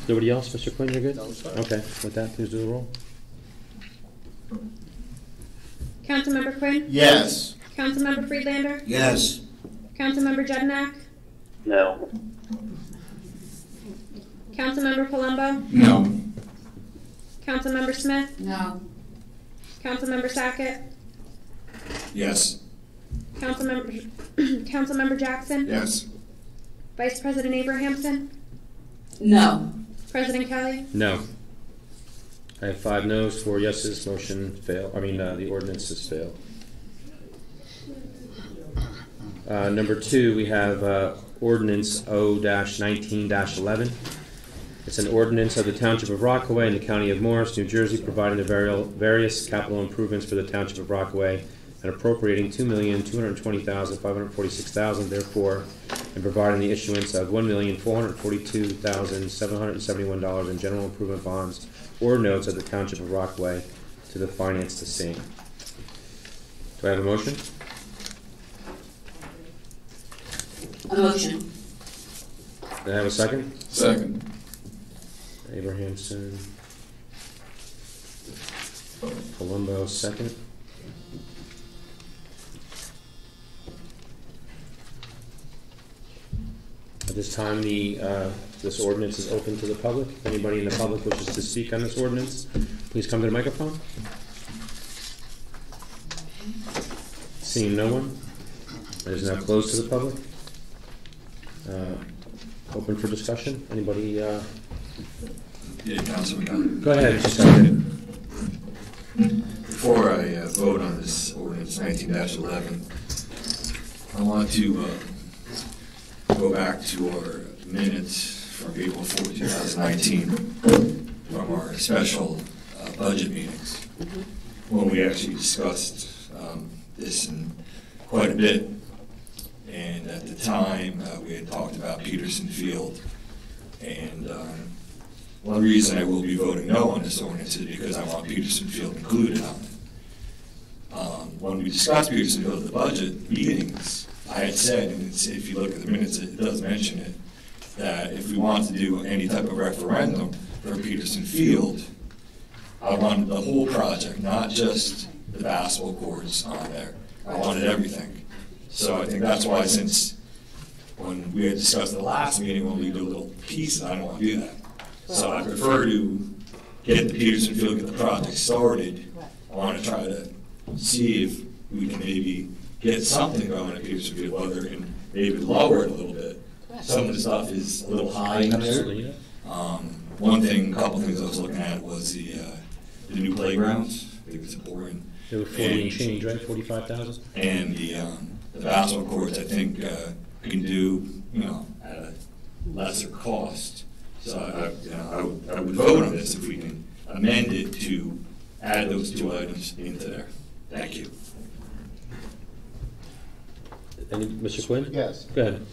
Nobody else? Mr. Quinn, you're good? No, sir. Okay, with that, please do the roll. Councilmember Quinn? Yes. Councilmember Friedlander? Yes. Councilmember Jedinak? No. Councilmember Palumbo? No. Councilmember Smith? No. Councilmember Sackett? Yes. Councilmember Jackson? Yes. Vice President Abrahamson? No. President Kelly? No. I have 5 noes, 4 yeses, motion failed. The ordinance has failed. Number 2, we have ordinance O-19-11. It's an ordinance of the Township of Rockaway in the County of Morris, New Jersey, providing the various capital improvements for the Township of Rockaway and appropriating $2,220,546, therefore, and providing the issuance of $1,442,771 in general improvement bonds or notes of the Township of Rockaway to the finance the same. Do I have a motion? A motion. Do I have a second? Second. Abrahamson. Palumbo, second. At this time, this ordinance is open to the public. If anybody in the public wishes to speak on this ordinance, please come to the microphone. Seeing no one, it is now closed to the public. Open for discussion. Anybody? Yeah, Councilman Gunn. Go ahead. Just go ahead. Before I vote on this ordinance 19-11, I want to go back to our minutes from April 4, 2019, from our special budget meetings, when we actually discussed this in quite a bit. And at the time, we had talked about Peterson Field. And one reason I will be voting no on this ordinance is because I want Peterson Field included on it. When we discussed Peterson Field at the budget meetings, I had said, and if you look at the minutes, it does mention it, that if we want to do any type of referendum for Peterson Field, I wanted the whole project, not just the basketball courts on there. I wanted everything. So I think that's why, since when we had discussed the last meeting, when we do a little piece, I don't want to do that. So I prefer to get the Peterson Field, get the project started. I want to try to see if we can maybe get something going at Peterson Field, whether and maybe lower it a little bit. Some of the stuff is a little high in there. One thing, a couple things I was looking at was the new playgrounds. I think it's important. They were 40 and change, right? 45,000. And the basketball courts, I think we can do, at a lesser cost. So I would vote on this if we can amend it to add those 2 items into there. Thank you. Mr. Quinn? Yes. Go ahead.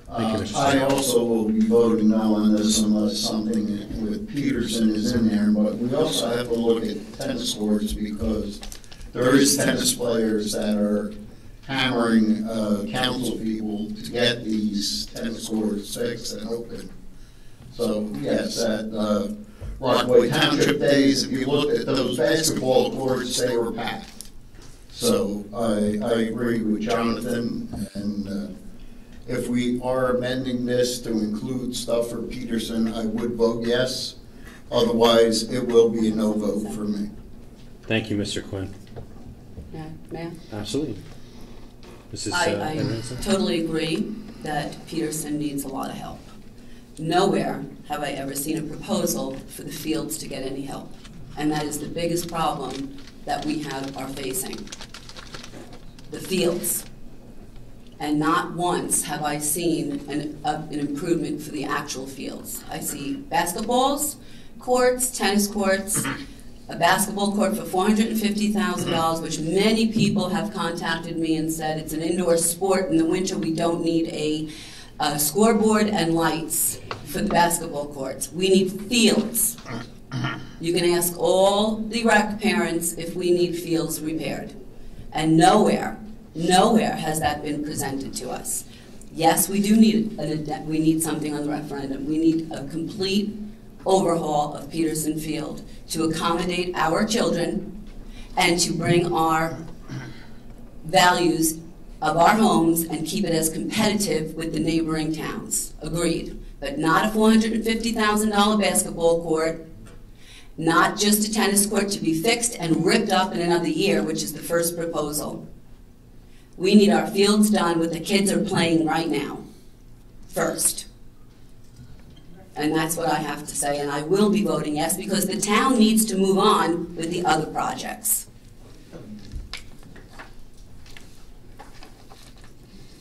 Thank you, Mr. I also will be voting no on this unless something with Peterson is in there, but we also have to look at tennis courts because there is tennis players that are hammering council people to get these tennis courts fixed and open. So yes, at Rockaway Township days, if you looked at those basketball courts, they were packed. So I agree with Jonathan, and if we are amending this to include stuff for Peterson, I would vote yes. Otherwise, it will be a no vote for me. Thank you, Mr. Quinn. Ma'am? Absolutely. Mrs. I Edmondson? totally agree that Peterson needs a lot of help. Nowhere have I ever seen a proposal for the fields to get any help. And that is the biggest problem that we are facing. The fields. And not once have I seen an improvement for the actual fields. I see basketballs, courts, tennis courts, a basketball court for $450,000, which many people have contacted me and said it's an indoor sport. In the winter, we don't need a scoreboard and lights for the basketball courts. We need fields. You can ask all the rec parents if we need fields repaired. And nowhere has that been presented to us. Yes, we do need we need something on the referendum. We need a complete overhaul of Peterson Field to accommodate our children and to bring our values of our homes and keep it as competitive with the neighboring towns. Agreed. But not a $450,000 basketball court, not just a tennis court to be fixed and ripped up in another year, which is the first proposal. We need our fields done what the kids are playing right now, first. And that's what I have to say, and I will be voting yes because the town needs to move on with the other projects.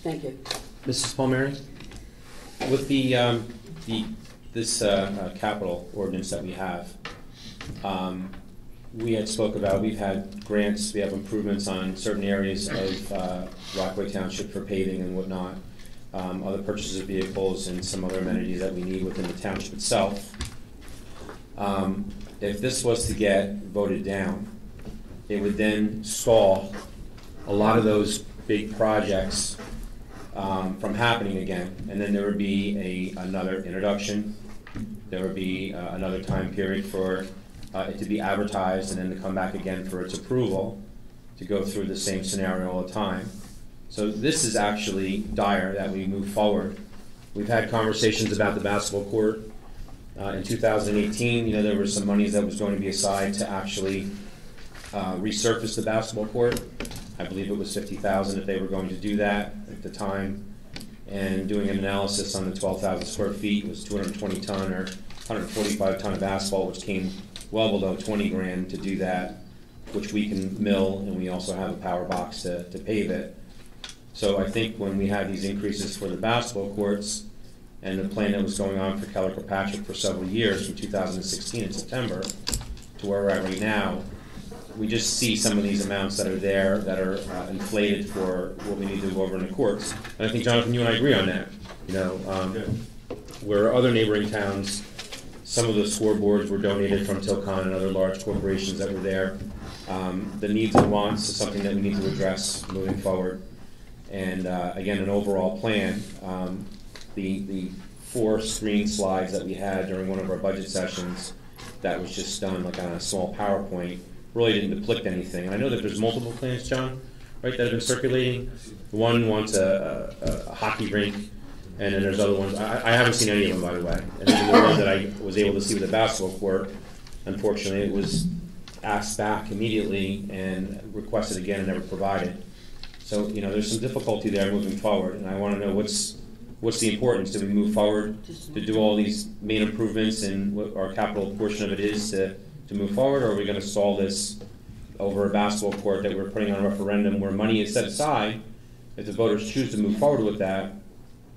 Thank you. Mrs. Palmieri, with this capital ordinance that we have, we had spoke about, we've had grants, we have improvements on certain areas of Rockaway Township for paving and whatnot, other purchases of vehicles and some other amenities that we need within the township itself. If this was to get voted down, it would then stall a lot of those big projects from happening again, and then there would be another introduction. There would be another time period for it to be advertised and then to come back again for its approval to go through the same scenario all the time. So this is actually dire that we move forward. We've had conversations about the basketball court. In 2018, there were some monies that was going to be aside to actually resurface the basketball court. I believe it was $50,000 if they were going to do that at the time. And doing an analysis on the 12,000 square feet was 220 ton or 145 ton of asphalt, which came well below 20 grand to do that, which we can mill, and we also have a power box to pave it. So I think when we had these increases for the basketball courts and the plan that was going on for Keller Kirkpatrick for several years from 2016 in September to where we're at right now, we just see some of these amounts that are there that are inflated for what we need to go over in the courts. And I think, Jonathan, you and I agree on that. Where other neighboring towns, some of the scoreboards were donated from Tilcon and other large corporations that were there. The needs and wants is something that we need to address moving forward. And again, an overall plan. The 4 screen slides that we had during one of our budget sessions that was just done like on a small PowerPoint really didn't depict anything. And I know that there's multiple plans, John, right, that have been circulating. One wants a hockey rink, and then there's other ones. I haven't seen any of them, by the way. And even the one that I was able to see with the basketball court, unfortunately, it was asked back immediately and requested again and never provided. So, there's some difficulty there moving forward, and I want to know what's the importance? Do we move forward to do all these main improvements and what our capital portion of it is to move forward, or are we going to stall this over a basketball court that we're putting on a referendum where money is set aside? If the voters choose to move forward with that,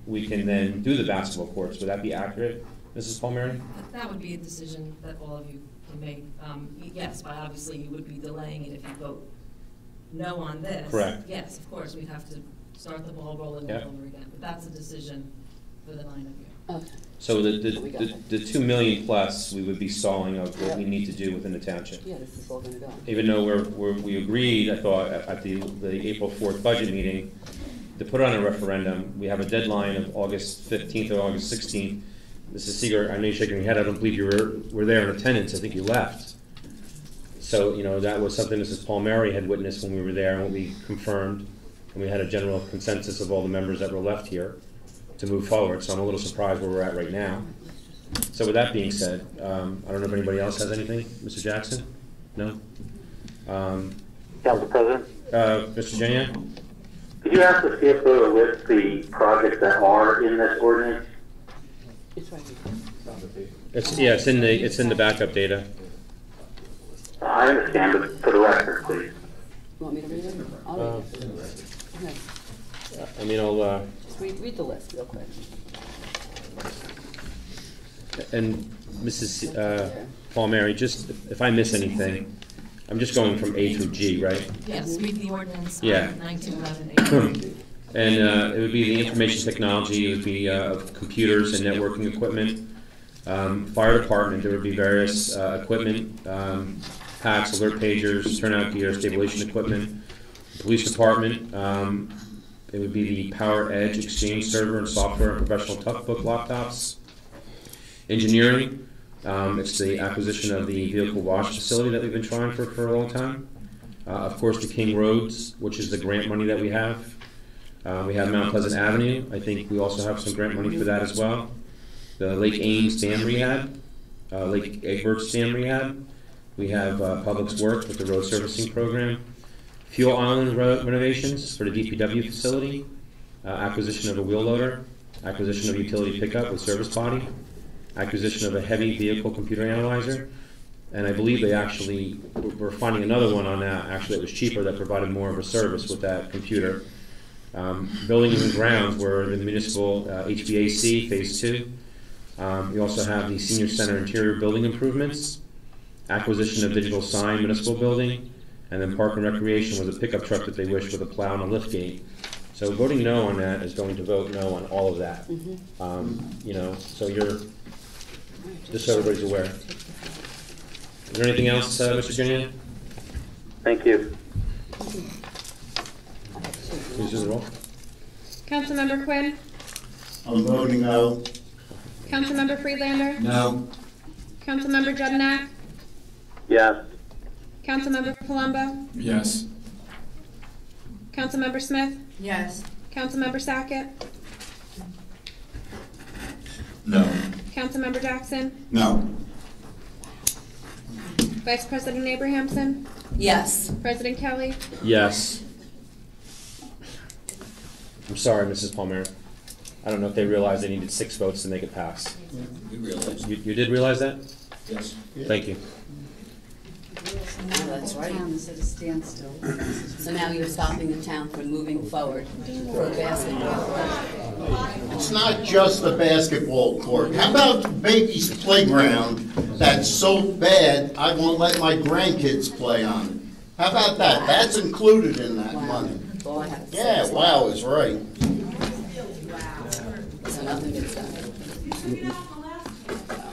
we can then do the basketball courts. Would that be accurate, Mrs. Palmieri? That would be a decision that all of you can make. Yes, but obviously you would be delaying it if you vote no on this. Correct. Yes, of course, we'd have to start the ball rolling all over again. But that's a decision for the 9 of you. Okay. So the 2 million plus we would be stalling of what we need to do within the township. Yeah, this is all going to go. Even though we agreed, I thought, at the April 4th budget meeting to put on a referendum. We have a deadline of August 15th or August 16th. Mrs. Seeger, I know you're shaking your head. I don't believe you were there in attendance. I think you left. So, that was something Mrs. Palmieri had witnessed when we were there and what we confirmed. And we had a general consensus of all the members that were left here to move forward. So I'm a little surprised where we're at right now. So with that being said, I don't know if anybody else has anything. Mr. Jackson? No? Council President? Mr. Jania? Could you ask the CFO to list the projects that are in this ordinance? It's right here. It's in the backup data. I understand, but for the record, please. You want me to read it? I'll read it. Okay. I'll Just read the list real quick. and Mrs. Palmieri, just if I miss anything, I'm just going from A through G, right? Yes, read the ordinance. Yeah. 1911. And it would be the information technology, it would be computers and networking equipment. Fire department, there would be various equipment, packs, alert pagers, turnout gear, stabilization equipment. Police department, It would be the Power Edge Exchange server and software and professional Toughbook laptops. Engineering, it's the acquisition of the vehicle wash facility that we've been trying for a long time. Of course, the King Roads, which is the grant money that we have. We have Mount Pleasant Avenue. I think we also have some grant money for that as well. The Lake Ames Dam Rehab, Lake Egberts Dam Rehab. We have Public Works with the road servicing program. Fuel island renovations for the DPW facility. Acquisition of a wheel loader. Acquisition of a utility pickup with service body. Acquisition of a heavy vehicle computer analyzer. And I believe they actually, we're finding another one on that, actually it was cheaper, that provided more of a service with that computer. Buildings and grounds were the municipal HVAC Phase 2. We also have the senior center interior building improvements, acquisition of digital sign municipal building, and then park and recreation was a pickup truck that they wish with a plow and a lift gate. So voting no on that is going to vote no on all of that. You know, so you're, just so everybody's aware. Is there anything else, Mr. Junior? Thank you. Please do the roll. Councilmember Quinn. I'm voting no. Councilmember Friedlander. No. Councilmember Juddinack. Yes. Councilmember Palumbo. Yes. Councilmember Smith. Yes. Councilmember Sackett. No. Councilmember Jackson. No. Vice President Abrahamson. Yes. President Kelly. Yes. I'm sorry, Mrs. Palmer. I don't know if they realized they needed 6 votes to make it pass. We realize. You did realize that? Yes. Thank you. Oh, that's right. Town is at a standstill. So now you're stopping the town from moving forward for a basketball. It's not just a basketball court. How about baby's playground that's so bad I won't let my grandkids play on it? How about that? That's included in that money. All I have to say Yeah, is wow is right. so nothing gets done.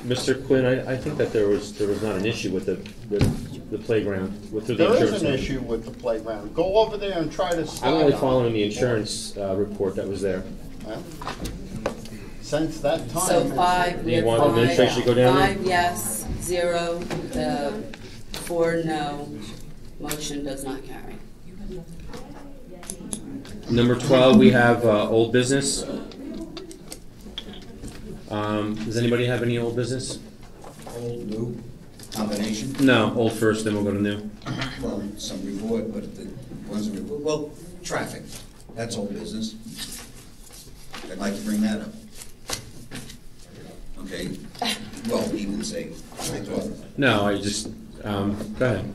Mr. Quinn, I think that there was not an issue with the playground with the There insurance. is an issue with the playground. Go over there and try to slide I'm only on it. following the insurance report that was there. Well, since that time. So 5, Do you want administration to go down there? 5 yes, 0, 4 no. Motion does not carry. Number 12, we have old business. Does anybody have any old business? Old, new, combination? No, old first, then we'll go to new. Well, some report, but the ones that report, well, traffic, that's old business. I'd like to bring that up. Okay, well, he didn't say, I thought, No, I just, go ahead.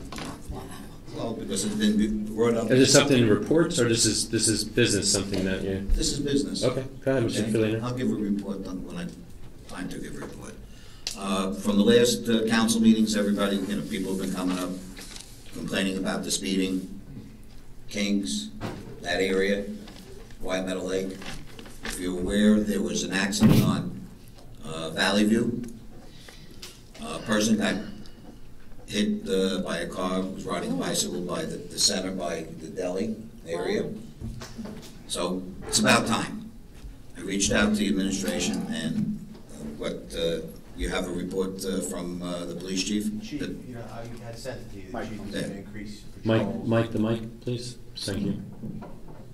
well, because it's been brought up. Is this something in reports, or this is business, something that you? This is business. Okay, go ahead, Mr. Okay? Philander. I'll give a report when I find to give a report. From the last council meetings, everybody, people have been coming up complaining about the speeding, Kings, that area, White Meadow Lake. If you're aware, there was an accident on Valley View. A person got hit by a car, was riding a bicycle by the center, by the deli area. So it's about time. I reached out to the administration, and you have a report from the police chief? Chief, I had sent it to you. The chief was going to increase patrols. Mike, the mic, please. Thank you.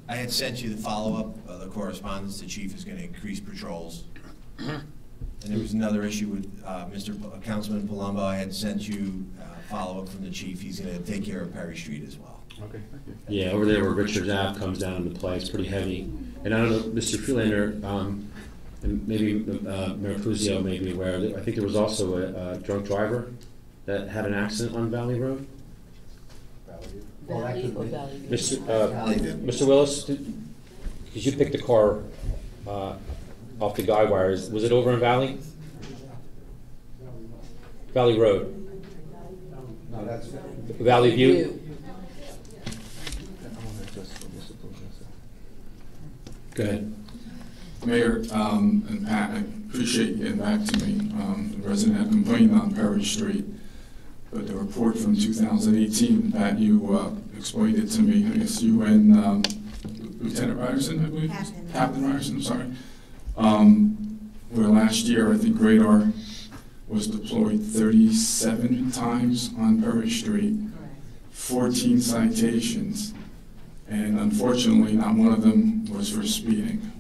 I had sent you the follow-up, the correspondence. The chief is going to increase patrols. And there was another issue with Councilman Palumbo. I had sent you follow-up from the chief. He's going to take care of Perry Street as well. Okay. Yeah, over there where Richards Ave comes down into play, it's pretty heavy. And I don't know, Mr. Freelander, and maybe Mayor Cruzio may be aware, I think there was also a drunk driver that had an accident on Valley Road. Valley or Valley View? Mr. Willis, because you picked the car off the guy wires, was it over in Valley? Valley Road? No, that's Valley View? Go ahead. Mayor and Pat, I appreciate you getting back to me. The resident had complained on Perry Street, but the report from 2018, Pat, you explained it to me. I guess you and Lieutenant Ryerson, I believe? Captain. Captain Ryerson, I'm sorry. Where last year, I think radar was deployed 37 times on Perry Street, 14 citations, and unfortunately, not one of them was for speeding.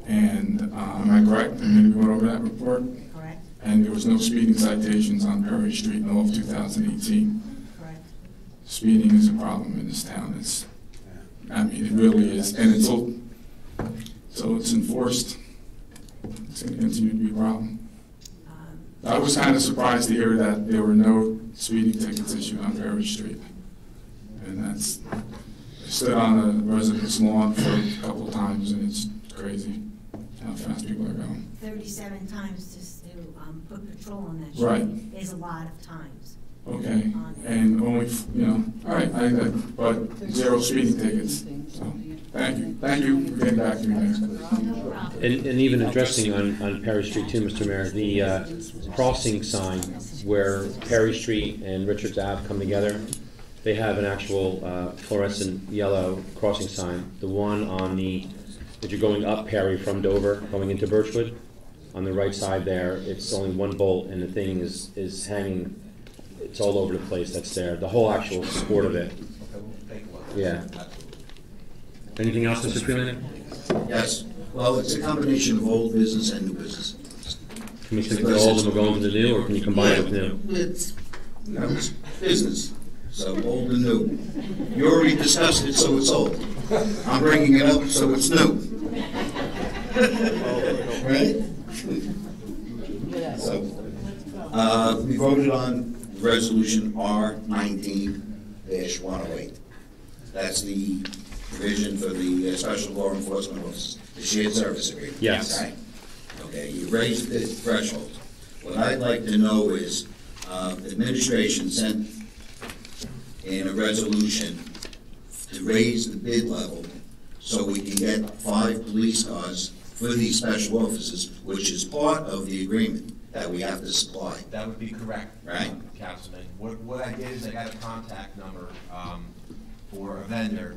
And am I correct? I mean, we went over that report? Correct. And there was no speeding citations on Perry Street in all of 2018. Correct. Speeding is a problem in this town. I mean, it really is. And until it's enforced, it's going to continue to be a problem. I was kind of surprised to hear that there were no speeding tickets issued on Perry Street. And I stood on a resident's lawn for a couple of times, and it's crazy how fast people are going. 37 times just to put patrol on that street. Right. Is a lot of times. Okay, and only, all right, but 0 speeding tickets. So, thank you for getting back to me, Mayor. And even addressing on Perry Street too, Mr. Mayor, the crossing sign where Perry Street and Richards Ave come together, they have an actual fluorescent yellow crossing sign. The one on if you're going up Perry from Dover, going into Birchwood, on the right side there, it's only one bolt, and the thing is hanging. It's all over the place. That's there. The whole actual support of it. Yeah. Anything else, Mr. Freeland? Yes. Well, it's a combination of old business and new business. Can we stick with old and we're going to the new, or can you combine it with new? It's business. So old and new. You already discussed it, so it's old. I'm bringing it up, so it's new. Right? So, we voted on Resolution R19-108. That's the provision for the Special Law Enforcement Office, the shared service agreement. Yes. Right? Okay, you raised the threshold. What I'd like to know is, the administration sent in a resolution to raise the bid level so we can get 5 police cars for these special officers, which is part of the agreement that we have to supply. That would be correct, Right. Councilman. What I did is I got a contact number for a vendor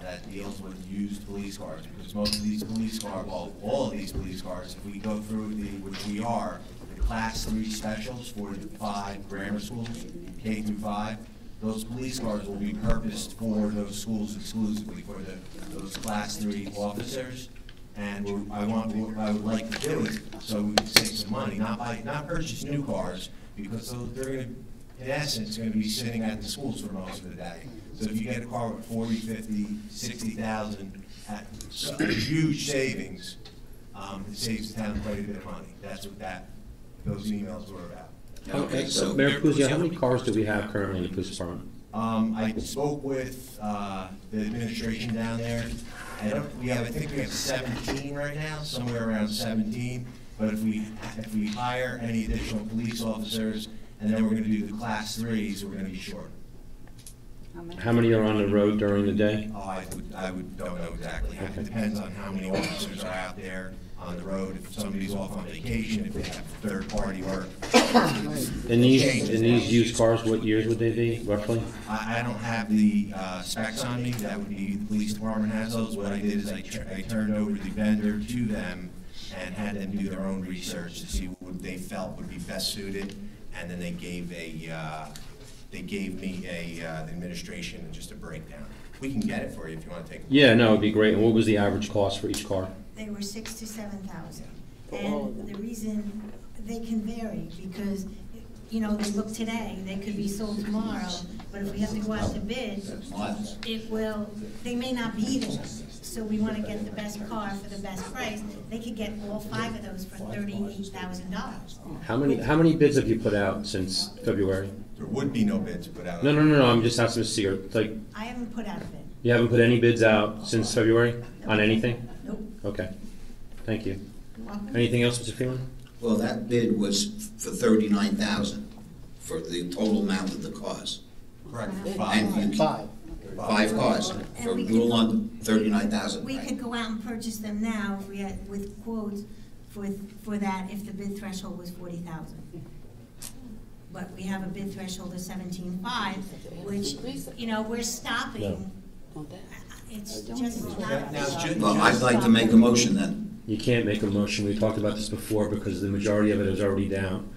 that deals with used police cars, because most of these police cars, well, all of these police cars, if we go through which we are, the Class 3 specials for the 5 grammar schools, K through 5, those police cars will be purposed for those schools exclusively, for those Class 3 officers. And what I would like to do is, so we can save some money, not purchase new cars, because they're going to, in essence, going to be sitting at the schools for most of the day. So if you get a car with 40, 50, 60,000, at huge savings, it saves the town quite a bit of money. That's what those emails were about. Okay, so Mayor Puzio, how many cars do we have currently in the police department? I spoke with the administration down there. I think we have 17 right now, somewhere around 17. But if we hire any additional police officers, and then we're going to do the Class 3s, we're going to be short. How many are on the road during the day? Oh, I don't know exactly. Okay. It depends on how many officers are out there on the road. If somebody's off on vacation, if they have third-party work. And these used cars, what years would they be, roughly? I don't have the specs on me. That would be, the police department has those. What I did is I turned over the vendor to them and had them do their own research to see what they felt would be best suited, and then they gave me the administration just a breakdown. We can get it for you if you want to take it. Yeah, no, it'd be great. And what was the average cost for each car? They were 6,000 to 7,000. And the reason they can vary because, they look today, they could be sold tomorrow, but if we have to go out to bid, they may not be there. So we want to get the best car for the best price. They could get all 5 of those for $38,000. How many bids have you put out since February? There would be no bids put out. No. I'm just asking to see. Like, I haven't put out a bid. you haven't put any bids out since February on anything? Nope. Okay. Thank you. You're welcome. Anything else, Mr. Phelan? Well, that bid was for $39,000 for the total amount of the cars. Correct. And 5 cars for Blue London, $39,000. We could go out and purchase them now if we had, with quotes for that if the bid threshold was 40,000. But we have a bid threshold of 17.5, which we're stopping. It's just not. Well, I'd like to make a motion then. You can't make a motion. We talked about this before because the majority of it is already down.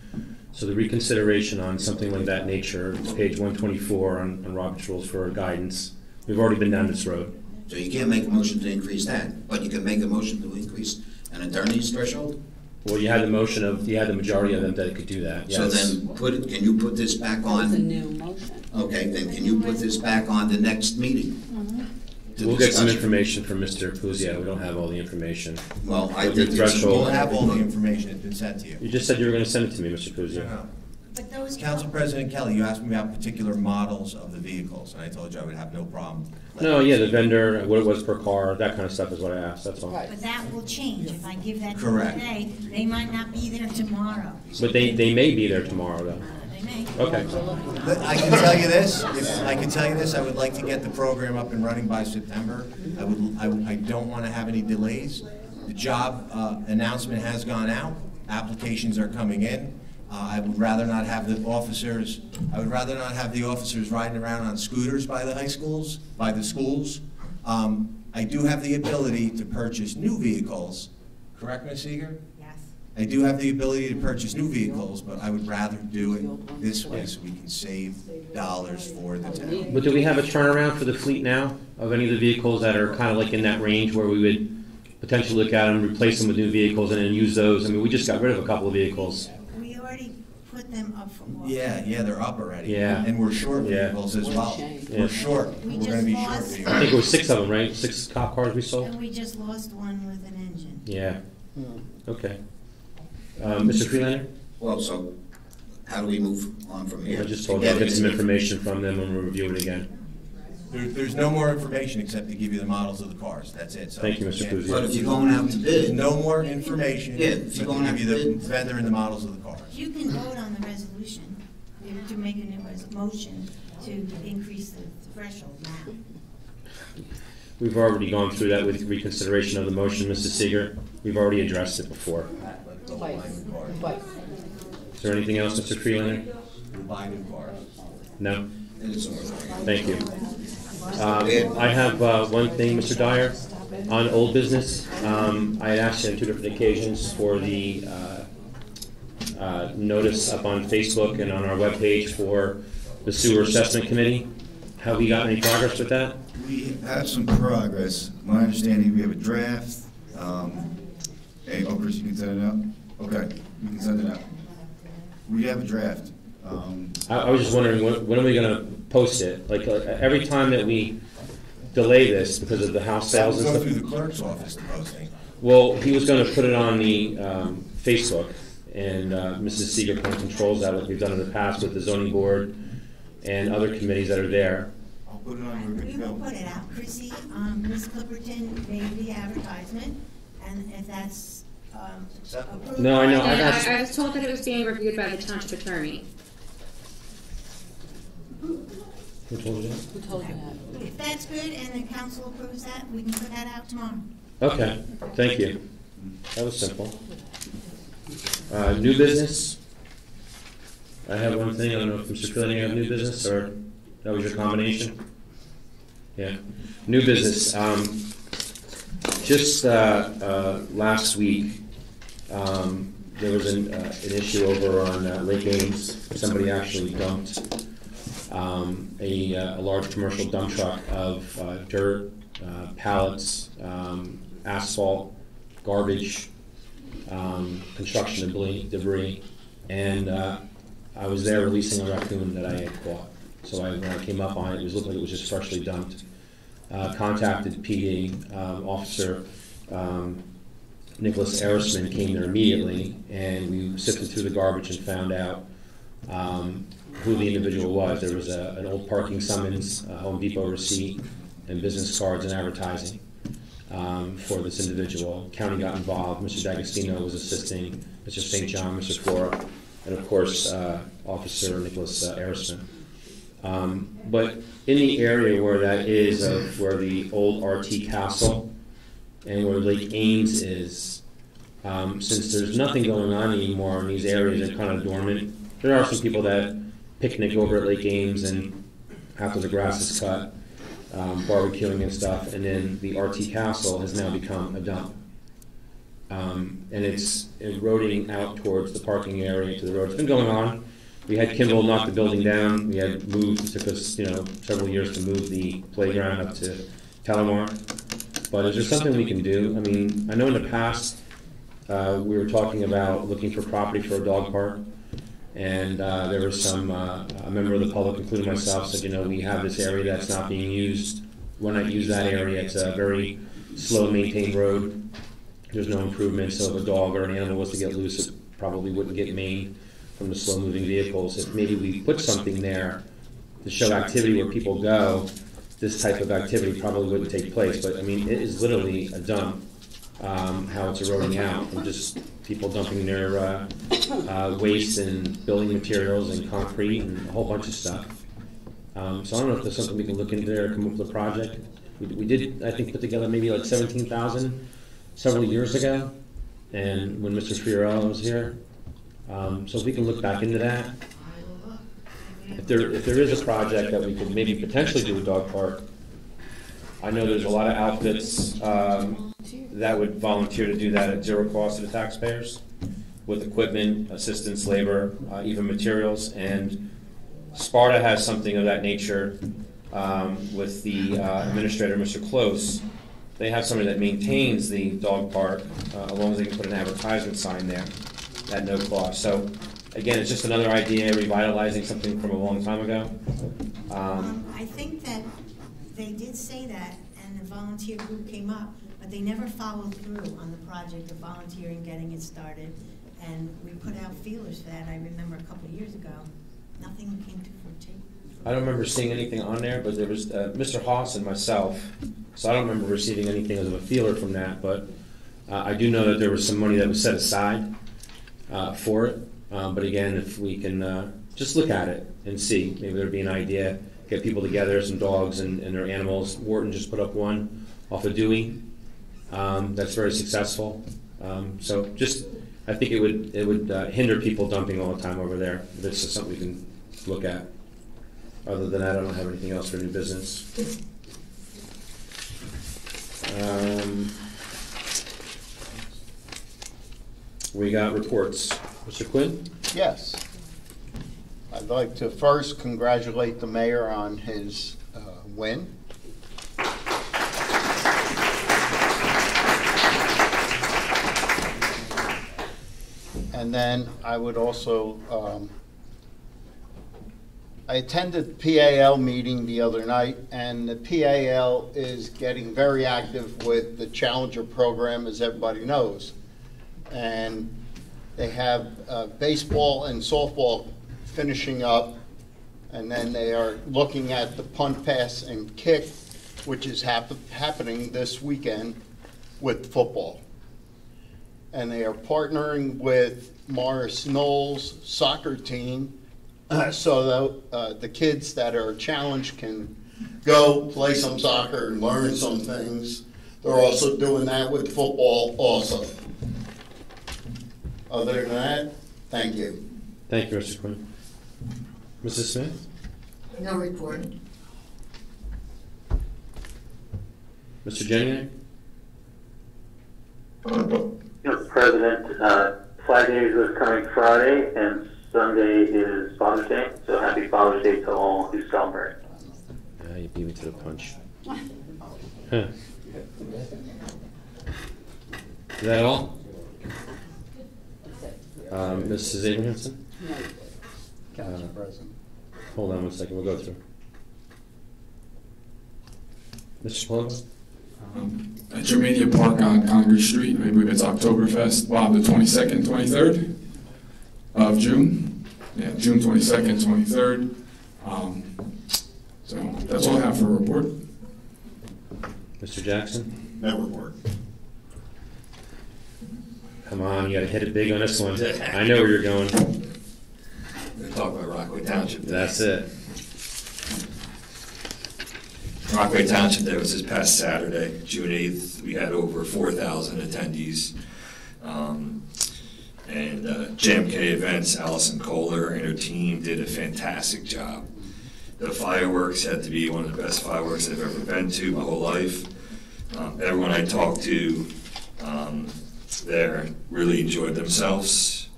So the reconsideration on something like that nature, it's page 124 on Robert's Rules for guidance. We've already been down this road. So you can't make a motion to increase that, but you can make a motion to increase an attorney's threshold? Well, you had the motion of, you had the majority of them that could do that, yes. So then can you put this back That was a on? new motion. Okay, then can you put this back on the next meeting? We'll get some information from Mr. Puzia. We don't have all the information. Well, I But the think it's. threshold- We'll have all the information that's been sent to you. You just said you were going to send it to me, Mr. Puzia. No. But those. Council President Kelly, you asked me about particular models of the vehicles, and I told you I would have no problem. No, yeah, the vendor, what it was per car, that kind of stuff is what I asked, that's all. But that will change. If I give that to Correct. them today, they might not be there tomorrow. But they may be there tomorrow, though. They may. Okay. I can tell you this, I would like to get the program up and running by September. I don't want to have any delays. The job announcement has gone out, applications are coming in. I would rather not have the officers riding around on scooters by the high schools, by the schools. I do have the ability to purchase new vehicles, correct, Ms. Seeger? Yes. I do have the ability to purchase new vehicles, but I would rather do it this way so we can save dollars for the town. But do we have a turnaround for the fleet now of any of the vehicles that are kind of like in that range where we would potentially look at them, replace them with new vehicles and then use those? I mean, we just got rid of a couple of vehicles. We already put them up for auction. Yeah, they're up already. Yeah. And we're short Yeah. vehicles as well. Yeah. We're short. We We're gonna just be short lost- I vehicles. think it was 6 of them, right? 6 cop cars we sold? And we just lost one with an engine. Yeah. Okay. Mr. Freelander? Well, so how do we move on from here? I just told you I'll get some information from them and we'll review it again. There's no more information except to give you the models of the cars. That's it. So Thank you, Mr. yeah. Puzzi. But if you're going out to There's bid, no more information Yeah, if you're except going to out give to you the bid. vendor and the models of the cars. You can vote on the resolution, to make a new motion to increase the threshold now. We've already gone through that with reconsideration of the motion, Mrs. Seeger. We've already addressed it before. Is there anything else, Mr. Freelander? We'll buy new cars. No? it's over. Thank you. I have one thing, Mr. Dyer, on old business. I had asked you on 2 different occasions for the notice up on Facebook and on our webpage for the sewer assessment committee. Have we got any progress with that? We have some progress. My understanding, we have a draft. Chris, you can send it out? Okay, you can send it out. We have a draft. I was just wondering, when are we going to post it? Like every time that we delay this because of the house sales and Go stuff. through the clerk's office, the posting. Well, he was going to put it on the Facebook, and Mrs. Seeger kind of controls that, like we've done in the past with the zoning board and other committees that are there. I'll put it on. We will put it out. Chrissy, Ms. Clipperton made the advertisement, and if that's approved. No, I know. And asked- I was told that it was being reviewed by the township attorney. Who told you that? If that's good and the council approves that, we can put that out tomorrow. Okay, thank you. That was simple. New business? I have one thing. I don't know if Mr. Freeland, you have new business, or that was your combination? Yeah. New business. Just last week, there was an issue over on Lake Ames. Somebody actually dumped a large commercial dump truck of dirt, pallets, asphalt, garbage, construction debris, and I was there releasing a raccoon that I had caught. So when I came up on it, it looked like it was just freshly dumped. Contacted PD, Officer Nicholas Erisman came there immediately, and we sifted through the garbage and found out who the individual was. There was an old parking summons, Home Depot receipt, and business cards and advertising for this individual. County got involved. Mr. D'Agostino was assisting, Mr. St. John, Mr. Flora, and of course Officer Nicholas Erisman. But in the area where that is, of where the old RT Castle and where Lake Ames is, since there's nothing going on anymore in these areas, they're kind of dormant. There are some people that picnic over at Lake Ames and after the grass is cut. barbecuing and stuff, and then the RT Castle has now become a dump. And it's eroding out towards the parking area to the road. It's been going on. We had Kimball knock the building down. We had moved, it took us, several years to move the playground up to Palomar. But is there something we can do? I mean, I know in the past, we were talking about looking for property for a dog park. And there was some, a member of the public, including myself, said, we have this area that's not being used. Why not use that area? It's a very slow maintained road. There's no improvement, so if a dog or an animal was to get loose, it probably wouldn't get maned from the slow moving vehicles. If maybe we put something there to show activity where people go, this type of activity probably wouldn't take place. But I mean, it is literally a dump, how it's eroding out, and just people dumping their waste and building materials and concrete and a whole bunch of stuff. So I don't know if there's something we can look into there, come up with a project. We did, I think, put together maybe like 17,000 several years ago, and when Mr. Fiorello was here. So if we can look back into that. If there is a project that we could maybe potentially do a dog park, I know there's a lot of outfits that would volunteer to do that at zero cost to the taxpayers, with equipment, assistance, labor, even materials. And Sparta has something of that nature with the administrator, Mr. Close. They have somebody that maintains the dog park, as long as they can put an advertisement sign there at no cost. So again, it's just another idea, revitalizing something from a long time ago. I think that they did say that, and the volunteer group came up, but they never followed through on the project of volunteering, getting it started. And we put out feelers for that, I remember a couple of years ago. Nothing came to fruition. I don't remember seeing anything on there, but there was Mr. Haas and myself, so I don't remember receiving anything as a feeler from that, but I do know that there was some money that was set aside for it. But again, if we can just look at it and see, maybe there'd be an idea, get people together, some dogs and their animals. Wharton just put up one off of Dewey that's very successful. So just, I think it would hinder people dumping all the time over there. This is something we can look at. Other than that, I don't have anything else for new business. We got reports. Mr. Quinn? Yes. I'd like to first congratulate the mayor on his win. And then I would also, I attended the PAL meeting the other night, and the PAL is getting very active with the Challenger program, as everybody knows. And they have baseball and softball finishing up, and then they are looking at the punt, pass, and kick, which is happening this weekend with football. And they are partnering with Morris Knowles soccer team so that the kids that are challenged can go play some soccer and learn some things. They're also doing that with football also. Other than that, thank you. Thank you, Mr. Quinn. Mrs. Smith? No report. Mr. Jeniak? Mr. President, Flag Day is coming Friday, and Sunday is Father's Day, so happy Father's Day to all who celebrate. You beat me to the punch. Huh. Is that all? Mrs. Abrahamson? Council President. Hold on one second, we'll go through. Mr. Palumbo? At Germania Park on Congress Street, I believe it's Oktoberfest, the 22nd, 23rd of June. Yeah, June 22nd, 23rd. So that's all I have for a report. Mr. Jackson? No report. Come on, you gotta hit it big on this one. I know where you're going. We're going to talk about Rockaway Township today. That's it. Rockaway Township Day was this past Saturday, June 8th. We had over 4,000 attendees. And JMK Events, Allison Kohler and her team did a fantastic job. The fireworks had to be one of the best fireworks I've ever been to my whole life. Everyone I talked to there really enjoyed themselves.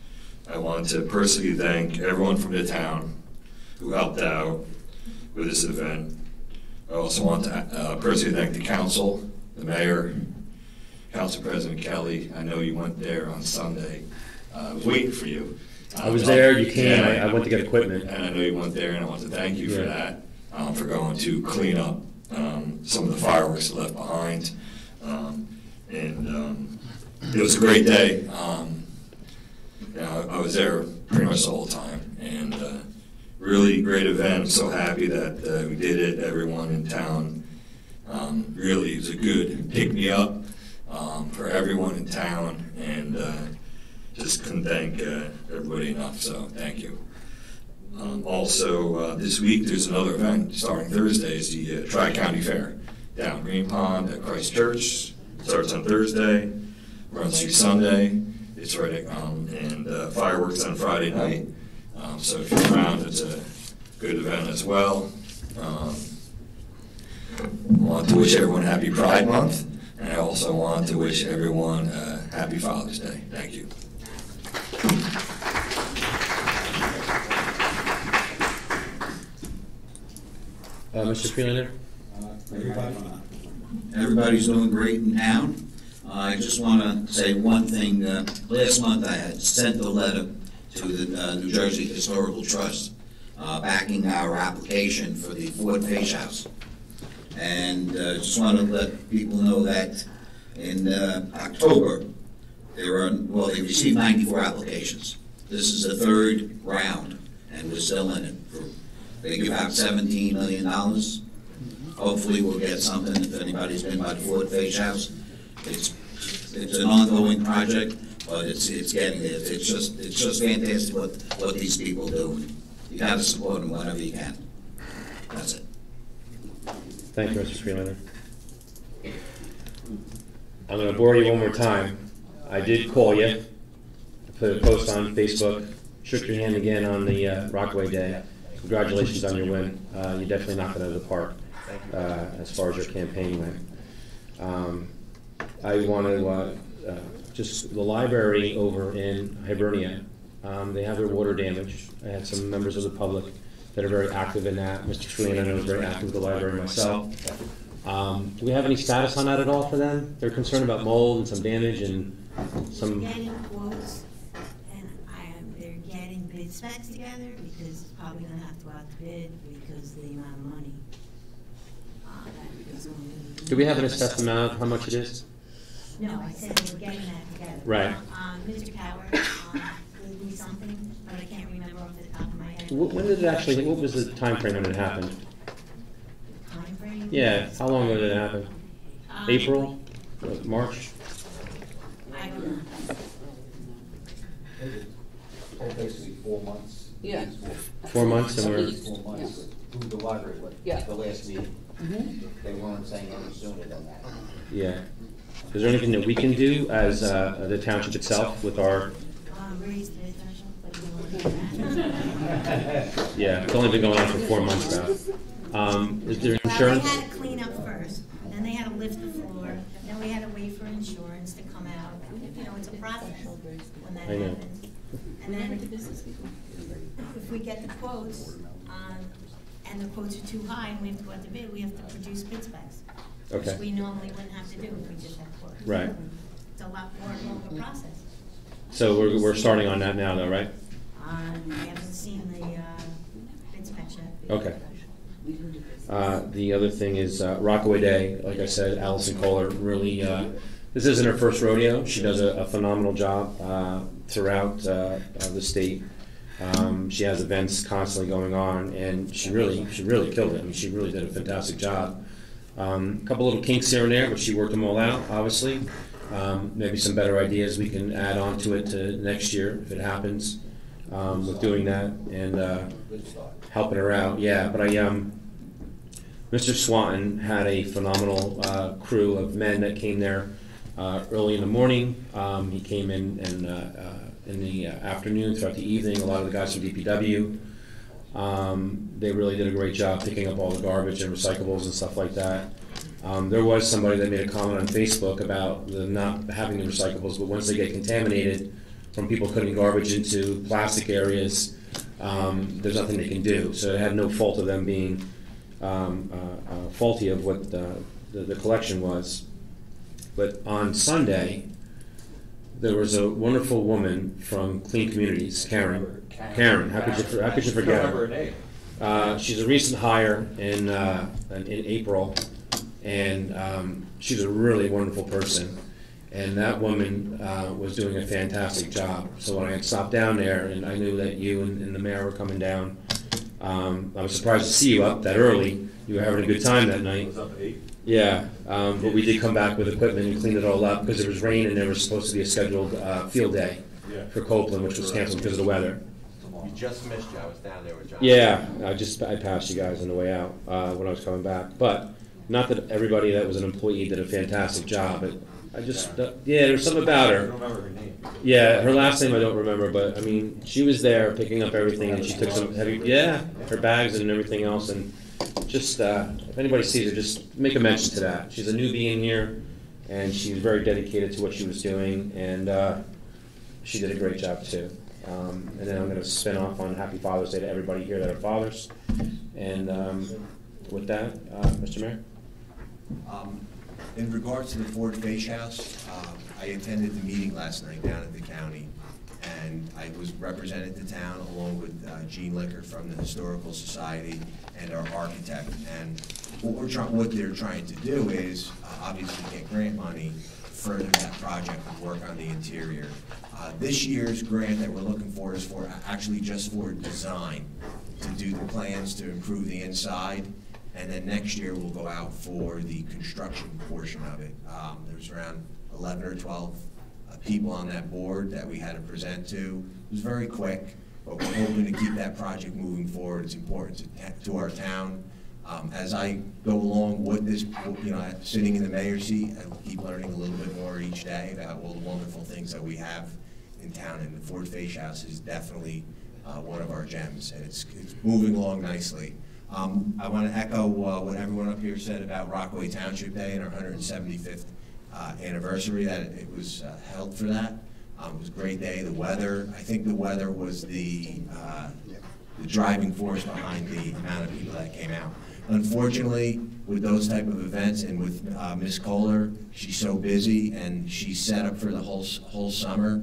I want to personally thank everyone from the town who helped out with this event. I also want to personally thank the council, the mayor, Council President Kelly. I know you went there on Sunday. I was waiting for you. I was there, you came, Yeah, I went to get equipment. And I know you went there, and I want to thank you for that, for going to clean up some of the fireworks left behind. It was a great day. You know, I was there pretty much the whole time, and really great event. I'm so happy that we did it. Everyone in town really it was a good pick-me-up for everyone in town, and just couldn't thank everybody enough, so thank you. Also, this week there's another event starting Thursday. It's the Tri-County Fair down Green Pond at Christ Church. Starts on Thursday, runs through Sunday. It's right and fireworks on Friday night. So if you're around, it's a good event as well. I want to wish everyone happy Pride Month, and I also want to wish everyone happy Father's Day. Thank you. Mr. Freelander? Everybody's doing great in town. I just want to say one thing. Last month I had sent a letter to the New Jersey Historical Trust backing our application for the Ford Fish House. And just want to let people know that in October, they received 94 applications. This is the third round, and we're still in it. They give out $17 million. Hopefully we'll get something if anybody's been by the Ford Fish House. It's an ongoing project, but it's getting there. It's just fantastic what these people do. You got to support them whenever you can. That's it. Thank you, Mr. Freelander. I'm going to bore you one more time. I did call you. I put a post on Facebook. Shook your hand again on the Rockaway Day. Congratulations on your win. You definitely knocked it out of the park as far as your campaign went. I want to just the library over in Hibernia. They have their water damage. I had some members of the public that are very active in that. Mr. Freeland, I know, is very active with the library myself. Do we have any status on that at all for them? They're concerned about mold and some damage and some. We're getting quotes, and they're getting bid specs together because it's probably going to have to go out to bid because of the amount of money. Do we have an assessed amount of how much it is? No, I said they were getting that together. Right. Mr. Coward gave me something, but I can't remember off the top of my head. When did it actually, what was the time frame when it happened? Time frame? Yeah, how long ago did it happen? April? March? I don't know. Basically 4 months. Yeah. 4 months, and we're. 4 months through the library, the last meeting. They weren't saying any sooner than that. Yeah. Is there anything that we can do as the township itself with our? Raise the threshold, but we won't do that. Yeah, it's only been going on for 4 months now. Is there insurance? Well, they had to clean up first, then they had to lift the floor, then we had to wait for insurance to come out. You know, it's a process when that I know. happens. And then if we get the quotes, and the quotes are too high and we have to go out to bid, we have to produce bid specs. Okay. Which we normally wouldn't have to do if we just had quotes. Right. It's a lot more longer process. So we're starting on that now, though, right? I haven't seen the bid specs yet. Okay. The other thing is Rockaway Day. Like I said, Allison Kohler really. This isn't her first rodeo. She does a phenomenal job throughout the state. She has events constantly going on, and she really killed it. I mean, she really did a fantastic job. A couple little kinks here and there, but she worked them all out, obviously. Maybe some better ideas we can add on to it to next year if it happens with doing that and helping her out. Yeah, but Mr. Swanton had a phenomenal crew of men that came there early in the morning. He came in the afternoon, throughout the evening. A lot of the guys from DPW. They really did a great job picking up all the garbage and recyclables and stuff like that. There was somebody that made a comment on Facebook about the not having the recyclables, but once they get contaminated from people putting garbage into plastic areas, there's nothing they can do. So it had no fault of them being faulty of what the collection was. But on Sunday, there was a wonderful woman from Clean Communities, Karen. Karen, how could you forget her? She's a recent hire in April, and she's a really wonderful person. And that woman was doing a fantastic job. So when I stopped down there, and I knew that you and the mayor were coming down, I was surprised to see you up that early. You were having a good time that night. It was up at 8. Yeah, but we did come back with equipment and clean it all up because it was rain and there was supposed to be a scheduled field day for Copeland, which was canceled because of the weather. We just missed you. I was down there with John. Yeah, I passed you guys on the way out when I was coming back. But not that everybody that was an employee did a fantastic job. I just, there's something about her. I don't remember her name. Yeah, her last name I don't remember, but I mean, she was there picking up everything and she took some heavy, her bags and everything else. And just, if anybody sees her, just make a mention to that. She's a newbie in here and she's very dedicated to what she was doing. And she did a great job too. And then I'm going to spin off on Happy Father's Day to everybody here that are fathers. And with that, Mr. Mayor. In regards to the Ford Face House, I attended the meeting last night down at the county, and I was represented the town along with Gene Licker from the Historical Society and our architect. And what they're trying to do is obviously get grant money, further that project and work on the interior. This year's grant that we're looking for is for actually just for design, to do the plans to improve the inside. And then next year we'll go out for the construction portion of it. There's around 11 or 12 people on that board that we had to present to. It was very quick, but we're hoping to keep that project moving forward. It's important to our town. As I go along with this, sitting in the mayor's seat, I keep learning a little bit more each day about all the wonderful things that we have in town. And the Ford Face House is definitely one of our gems, and it's moving along nicely. I want to echo what everyone up here said about Rockaway Township Day and our 175th anniversary, that it was held for that. It was a great day. The weather, I think the weather was the driving force behind the amount of people that came out. Unfortunately, with those type of events and with Miss Kohler, she's so busy and she's set up for the whole summer.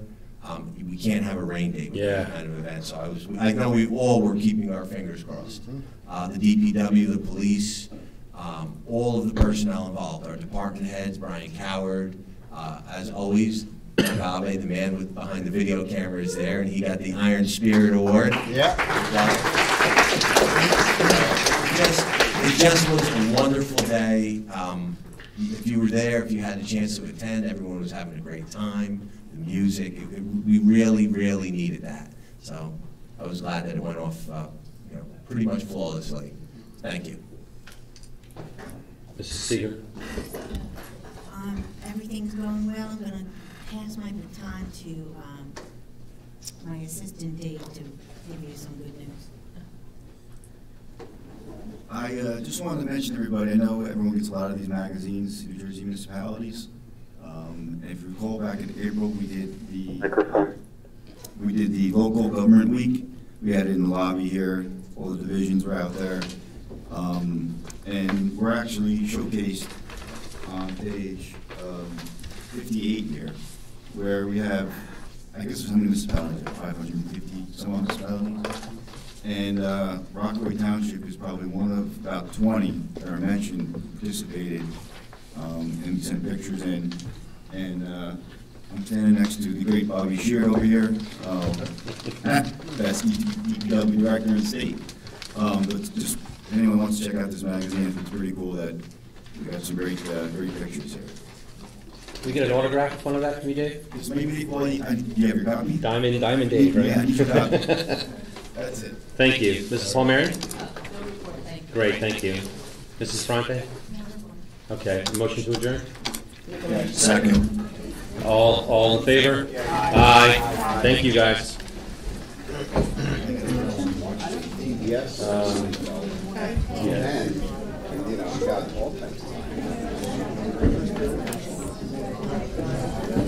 We can't have a rain date with that kind of event. So I know we all were keeping our fingers crossed. The DPW, the police, all of the personnel involved, our department heads, Brian Coward, as always, Agabe, the man behind the video camera, is there, and he got the Iron Spirit Award. Yeah. It just was a wonderful day. If you were there, if you had a chance to attend, everyone was having a great time. The music, we really, really needed that. So I was glad that it went off pretty much flawlessly. Thank you. Mrs. Seeger. Everything's going well. I'm going to pass my baton to my assistant Dave to give you some good news. I just wanted to mention to everybody, I know everyone gets a lot of these magazines, New Jersey municipalities. And if you recall, back in April, we did the local government week. We had it in the lobby here. All the divisions were out there. And we're actually showcased on page 58 here, where we have, I guess some municipalities, 550 some municipalities. And Rockaway Township is probably one of about 20 that are mentioned, participated, and we sent pictures in. And I'm standing next to the great Bobby Shear over here, best DPW director in the state. But just, if anyone wants to check out this magazine, it's pretty cool that we got some great pictures here. Can we get an autograph one of that from you, Dave? It's maybe, well, you have your copy? Diamond Dave, right? Yeah, your copy. That's it. Thank you. Mrs. Palmieri? Great, thank you. Mrs. Fronte? Okay, motion to adjourn? Second. All in favor? Aye. Thank you, guys. Yes. Yeah. And, you know, I've got all types of time.